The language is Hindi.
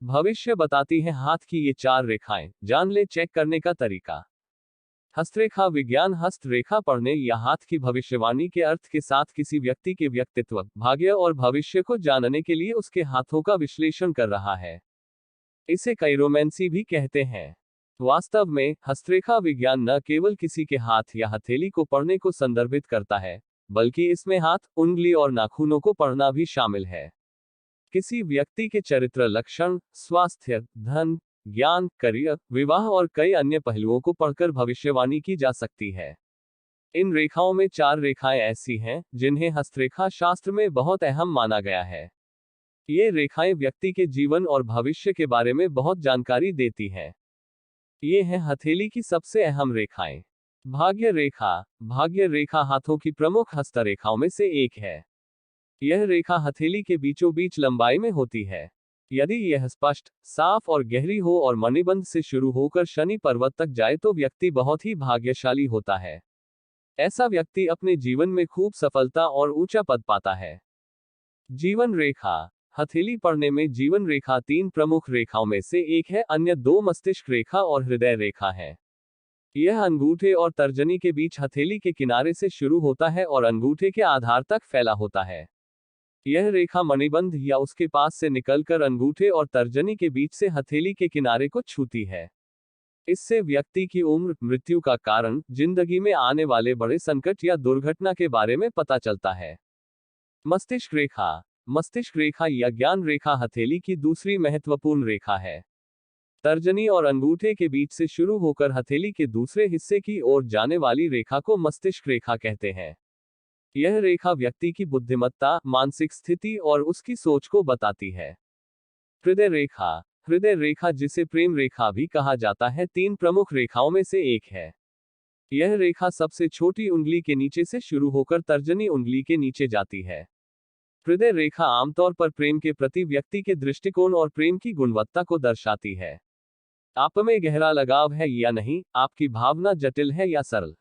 भविष्य बताती हैं हाथ की ये चार रेखाएं, जान ले चेक करने का तरीका। हस्तरेखा विज्ञान हस्तरेखा पढ़ने या हाथ की भविष्यवाणी के अर्थ के साथ किसी व्यक्ति के व्यक्तित्व, भाग्य और भविष्य को जानने के लिए उसके हाथों का विश्लेषण कर रहा है। इसे काइरोमेंसी भी कहते हैं। वास्तव में हस्तरेखा विज्ञान न केवल किसी के हाथ या हथेली को पढ़ने को संदर्भित करता है, बल्कि इसमें हाथ, उंगली और नाखूनों को पढ़ना भी शामिल है। किसी व्यक्ति के चरित्र लक्षण, स्वास्थ्य, धन, ज्ञान, करियर, विवाह और कई अन्य पहलुओं को पढ़कर भविष्यवाणी की जा सकती है। इन रेखाओं में चार रेखाएं ऐसी हैं जिन्हें हस्तरेखा शास्त्र में बहुत अहम माना गया है। ये रेखाएं व्यक्ति के जीवन और भविष्य के बारे में बहुत जानकारी देती हैं। ये हैं हथेली की सबसे अहम रेखाएं। भाग्य रेखा। भाग्य रेखा हाथों की प्रमुख हस्तरेखाओं में से एक है। यह रेखा हथेली के बीचों बीच लंबाई में होती है। यदि यह स्पष्ट, साफ और गहरी हो और मणिबंध से शुरू होकर शनि पर्वत तक जाए तो व्यक्ति बहुत ही भाग्यशाली होता है। ऐसा व्यक्ति अपने जीवन में खूब सफलता और ऊंचा पद पाता है। जीवन रेखा। हथेली पढ़ने में जीवन रेखा तीन प्रमुख रेखाओं में से एक है, अन्य दो मस्तिष्क रेखा और हृदय रेखा है। यह अंगूठे और तर्जनी के बीच हथेली के किनारे से शुरू होता है और अंगूठे के आधार तक फैला होता है। यह रेखा मणिबंध या उसके पास से निकलकर अंगूठे और तर्जनी के बीच से हथेली के किनारे को छूती है। इससे व्यक्ति की उम्र, मृत्यु का कारण, जिंदगी में आने वाले बड़े संकट या दुर्घटना के बारे में पता चलता है। मस्तिष्क रेखा। मस्तिष्क रेखा या ज्ञान रेखा हथेली की दूसरी महत्वपूर्ण रेखा है। तर्जनी और अंगूठे के बीच से शुरू होकर हथेली के दूसरे हिस्से की ओर जाने वाली रेखा को मस्तिष्क रेखा कहते हैं। यह रेखा व्यक्ति की बुद्धिमत्ता, मानसिक स्थिति और उसकी सोच को बताती है। हृदय रेखा। हृदय रेखा, जिसे प्रेम रेखा भी कहा जाता है, तीन प्रमुख रेखाओं में से एक है। यह रेखा सबसे छोटी उंगली के नीचे से शुरू होकर तर्जनी उंगली के नीचे जाती है। हृदय रेखा आमतौर पर प्रेम के प्रति व्यक्ति के दृष्टिकोण और प्रेम की गुणवत्ता को दर्शाती है। आप में गहरा लगाव है या नहीं, आपकी भावना जटिल है या सरल।